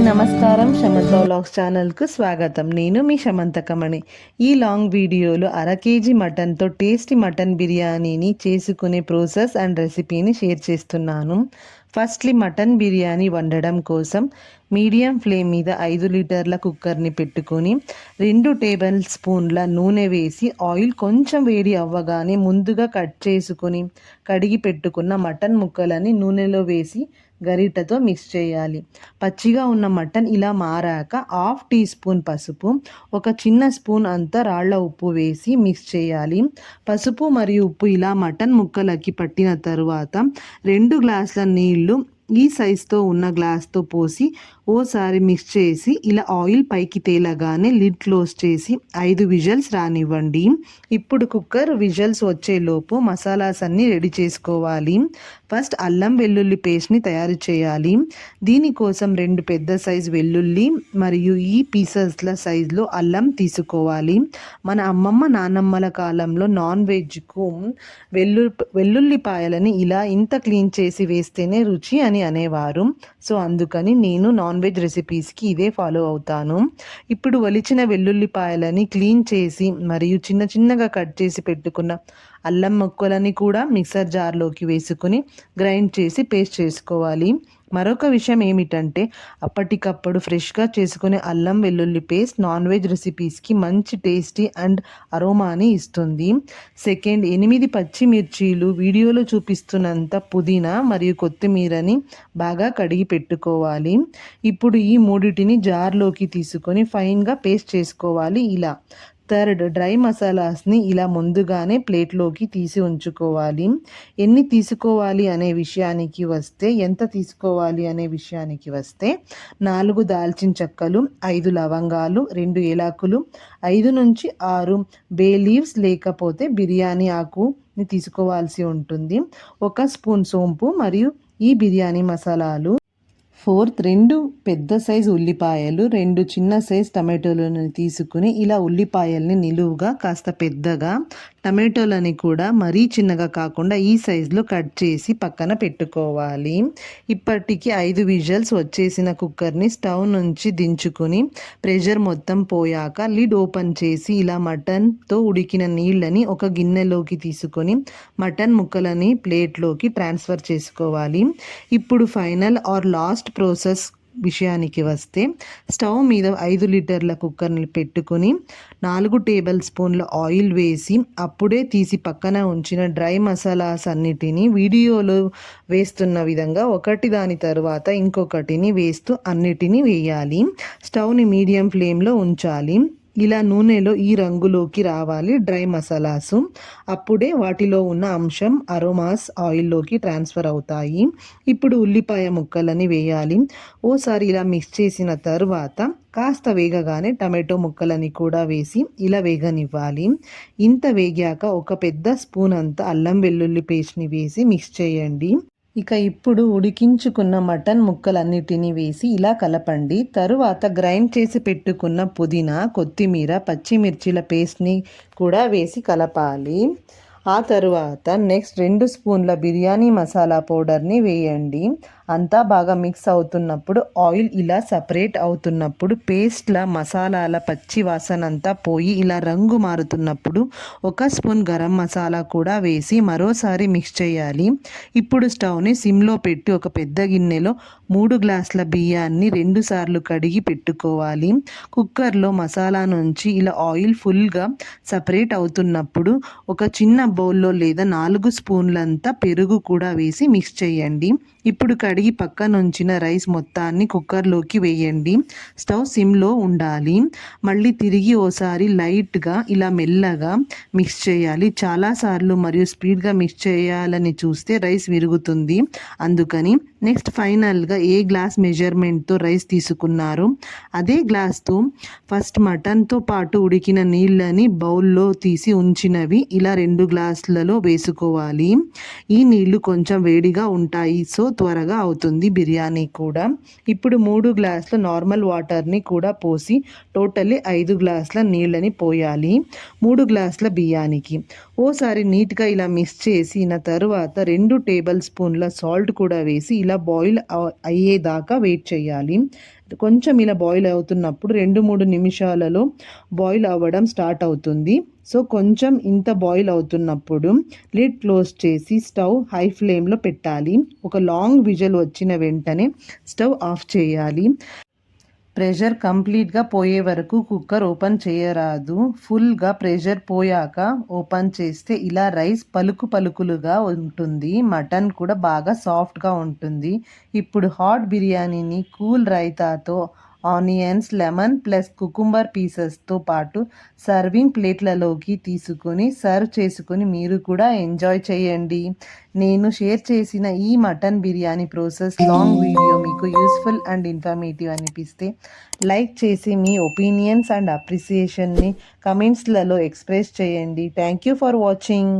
నమస్కారం. శమంత వ్లాగ్స్ ఛానల్కు స్వాగతం. నేను మీ శమంతకమణి. ఈ లాంగ్ వీడియోలో 1/2 kg మటన్తో టేస్టీ మటన్ బిర్యానీని చేసుకునే ప్రాసెస్ అండ్ రెసిపీని షేర్ చేస్తున్నాను. ఫస్ట్లీ మటన్ బిర్యానీ వండడం కోసం మీడియం ఫ్లేమ్ మీద 5 లీటర్ల కుక్కర్ని పెట్టుకొని 2 టేబుల్ స్పూన్ల నూనె వేసి ఆయిల్ కొంచెం వేడి అవ్వగానే ముందుగా కట్ చేసుకొని కడిగి పెట్టుకున్న మటన్ ముక్కలని నూనెలో వేసి గరిటతో మిక్స్ చేయాలి. పచ్చిగా ఉన్న మటన్ ఇలా మారాక 1/2 టీ స్పూన్ పసుపు, ఒక చిన్న స్పూన్ అంత రాళ్ల ఉప్పు వేసి మిక్స్ చేయాలి. పసుపు మరియు ఉప్పు ఇలా మటన్ ముక్కలకి పట్టిన తరువాత 2 గ్లాసుల నీళ్లు ఈ సైజుతో ఉన్న గ్లాస్తో పోసి ఓసారి మిక్స్ చేసి ఇలా ఆయిల్ పైకి తేలగానే లిడ్ క్లోజ్ చేసి 5 విజిల్స్ రానివ్వండి. ఇప్పుడు కుక్కర్ విజిల్స్ వచ్చేలోపు మసాలాస్ అన్నీ రెడీ చేసుకోవాలి. ఫస్ట్ అల్లం వెల్లుల్లి పేస్ట్ని తయారు చేయాలి. దీనికోసం 2 పెద్ద సైజు వెల్లుల్లి మరియు ఈ పీసెస్ల సైజులో అల్లం తీసుకోవాలి. మన అమ్మమ్మ నాన్నమ్మల కాలంలో నాన్ వెజ్కు వెల్లుల్లిపాయలని ఇలా ఇంత క్లీన్ చేసి వేస్తేనే రుచి అని అనేవారు. సో అందుకని నేను నాన్ వెజ్ రెసిపీస్కి ఇదే ఫాలో అవుతాను. ఇప్పుడు ఒలిచిన వెల్లుల్లిపాయలని క్లీన్ చేసి మరియు చిన్న చిన్నగా కట్ చేసి పెట్టుకున్న అల్లం ముక్కలని కూడా మిక్సర్ జార్లోకి వేసుకుని గ్రైండ్ చేసి పేస్ట్ చేసుకోవాలి. మరొక విషయం ఏమిటంటే అప్పటికప్పుడు ఫ్రెష్గా చేసుకునే అల్లం వెల్లుల్లి పేస్ట్ నాన్ వెజ్ రెసిపీస్కి మంచి టేస్టీ అండ్ అరోమాని ఇస్తుంది. సెకండ్, 8 పచ్చిమిర్చీలు వీడియోలో చూపిస్తున్నంత పుదీనా మరియు కొత్తిమీరని బాగా కడిగి పెట్టుకోవాలి. ఇప్పుడు ఈ మూడిటిని జార్లోకి తీసుకొని ఫైన్గా పేస్ట్ చేసుకోవాలి. ఇలా థర్డ్, డ్రై మసాలాస్ని ఇలా ముందుగానే ప్లేట్లోకి తీసి ఉంచుకోవాలి. ఎన్ని తీసుకోవాలి అనే విషయానికి వస్తే 4 దాల్చిన చెక్కలు, 5 లవంగాలు, 2 ఏలకులు, 5 నుంచి 6 బే లీవ్స్ లేకపోతే బిర్యానీ ఆకుని తీసుకోవాల్సి ఉంటుంది. 1 స్పూన్ సోంపు మరియు ఈ బిర్యానీ మసాలాలు. ఫోర్త్, 2 పెద్ద సైజు ఉల్లిపాయలు, 2 చిన్న సైజు టమాటోలను తీసుకుని ఇలా ఉల్లిపాయల్ని నిలువుగా కాస్త పెద్దగా, టమాటోలని కూడా మరీ చిన్నగా కాకుండా ఈ సైజులో కట్ చేసి పక్కన పెట్టుకోవాలి. ఇప్పటికి 5 విజిల్స్ వచ్చేసిన కుక్కర్ని స్టవ్ నుంచి దించుకొని ప్రెషర్ మొత్తం పోయాక లిడ్ ఓపెన్ చేసి ఇలా మటన్తో ఉడికిన నీళ్ళని ఒక గిన్నెలోకి తీసుకొని మటన్ ముక్కలని ప్లేట్లోకి ట్రాన్స్ఫర్ చేసుకోవాలి. ఇప్పుడు ఫైనల్ ఆర్ లాస్ట్ ప్రాసెస్ విషయానికి వస్తే స్టవ్ మీద 5 లీటర్ల కుక్కర్ని పెట్టుకొని 4 టేబుల్ స్పూన్ల ఆయిల్ వేసి అప్పుడే తీసి పక్కన ఉంచిన డ్రై మసాలాస్ అన్నిటినీ వీడియోలో వేస్తున్న విధంగా ఒకటి దాని తర్వాత ఇంకొకటిని వేస్తూ అన్నిటినీ వేయాలి. స్టవ్ని మీడియం ఫ్లేమ్లో ఉంచాలి. ఇలా నూనెలో ఈ రంగులోకి రావాలి డ్రై మసాలాసు. అప్పుడే వాటిలో ఉన్న అంశం అరోమాస్ ఆయిల్లోకి ట్రాన్స్ఫర్ అవుతాయి. ఇప్పుడు ఉల్లిపాయ ముక్కలని వేయాలి. ఓసారి ఇలా మిక్స్ చేసిన తరువాత కాస్త వేగగానే టమాటో ముక్కలని కూడా వేసి ఇలా వేగనివ్వాలి. ఇంత వేగాక ఒక పెద్ద స్పూన్ అంత అల్లం వెల్లుల్లి పేస్ట్ని వేసి మిక్స్ చేయండి. ఇప్పుడు ఉడికించుకున్న మటన్ ముక్కలన్నిటినీ వేసి ఇలా కలపండి. తరువాత గ్రైండ్ చేసి పెట్టుకున్న పుదీనా, కొత్తిమీర, పచ్చిమిర్చిల పేస్ట్ని కూడా వేసి కలపాలి. ఆ తరువాత నెక్స్ట్ 2 స్పూన్ల బిర్యానీ మసాలా పౌడర్ని వేయండి. అంతా బాగా మిక్స్ అవుతున్నప్పుడు ఆయిల్ ఇలా సపరేట్ అవుతున్నప్పుడు పేస్ట్ల మసాలాల పచ్చి వాసన అంతా పోయి ఇలా రంగు మారుతున్నప్పుడు 1 స్పూన్ గరం మసాలా కూడా వేసి మరోసారి మిక్స్ చేయాలి. ఇప్పుడు స్టవ్ని సిమ్లో పెట్టి ఒక పెద్ద గిన్నెలో 3 గ్లాసుల బియ్యాన్ని 2 సార్లు కడిగి పెట్టుకోవాలి. కుక్కర్లో మసాలా నుంచి ఇలా ఆయిల్ ఫుల్గా సపరేట్ అవుతున్నప్పుడు ఒక చిన్న బౌల్లో లేదా 4 స్పూన్లంతా పెరుగు కూడా వేసి మిక్స్ చేయండి. ఇప్పుడు కడిగి పక్కన ఉంచిన రైస్ మొత్తాన్ని కుక్కర్లోకి వేయండి. స్టవ్ సిమ్లో ఉండాలి. మళ్ళీ తిరిగి ఓసారి లైట్గా ఇలా మెల్లగా మిక్స్ చేయాలి. చాలాసార్లు మరియు స్పీడ్గా మిక్స్ చేయాలని చూస్తే రైస్ విరుగుతుంది. అందుకని నెక్స్ట్ ఫైనల్గా ఏ గ్లాస్ మెజర్మెంట్తో రైస్ తీసుకున్నారు అదే గ్లాస్తో ఫస్ట్ మటన్తో పాటు ఉడికిన నీళ్ళని బౌల్లో తీసి ఉంచినవి ఇలా 2 గ్లాసులలో వేసుకోవాలి. ఈ నీళ్లు కొంచెం వేడిగా ఉంటాయి, సో త్వరగా అవుతుంది బిర్యానీ కూడా. ఇప్పుడు 3 గ్లాసుల నార్మల్ వాటర్ని కూడా పోసి టోటల్లీ 5 గ్లాసుల నీళ్ళని పోయాలి 3 గ్లాసుల బియ్యానికి. ఓసారి నీట్గా ఇలా మిక్స్ చేసిన తరువాత 2 టేబుల్ స్పూన్ల సాల్ట్ కూడా వేసి ఇలా బాయిల్ అయ్యేదాకా వెయిట్ చేయాలి. కొంచెం ఇలా బాయిల్ అవుతున్నప్పుడు 2-3 నిమిషాలలో బాయిల్ అవ్వడం స్టార్ట్ అవుతుంది. సో కొంచెం ఇంత బాయిల్ అవుతున్నప్పుడు లిడ్ క్లోజ్ చేసి స్టవ్ హై ఫ్లేమ్లో పెట్టాలి. ఒక లాంగ్ విజిల్ వచ్చిన వెంటనే స్టవ్ ఆఫ్ చేయాలి. ప్రెషర్ కంప్లీట్గా పోయే వరకు కుక్కర్ ఓపెన్ చేయరాదు. ఫుల్గా ప్రెషర్ పోయాక ఓపెన్ చేస్తే ఇలా రైస్ పలుకు పలుకులుగా ఉంటుంది. మటన్ కూడా బాగా సాఫ్ట్గా ఉంటుంది. ఇప్పుడు హాట్ బిర్యానీని కూల్ రైతాతో, ఆనియన్స్, లెమన్ ప్లస్ కుకుంబర్ పీసెస్తో పాటు సర్వింగ్ ప్లేట్లలోకి తీసుకొని సర్వ్ చేసుకొని మీరు కూడా ఎంజాయ్ చేయండి. నేను షేర్ చేసిన ఈ mutton biryani process long video మీకు యూస్ఫుల్ అండ్ ఇన్ఫర్మేటివ్ అనిపిస్తే లైక్ చేసి మీ ఒపీనియన్స్ అండ్ అప్రిసియేషన్ని కమెంట్స్లలో ఎక్స్ప్రెస్ చేయండి. Thank you for watching.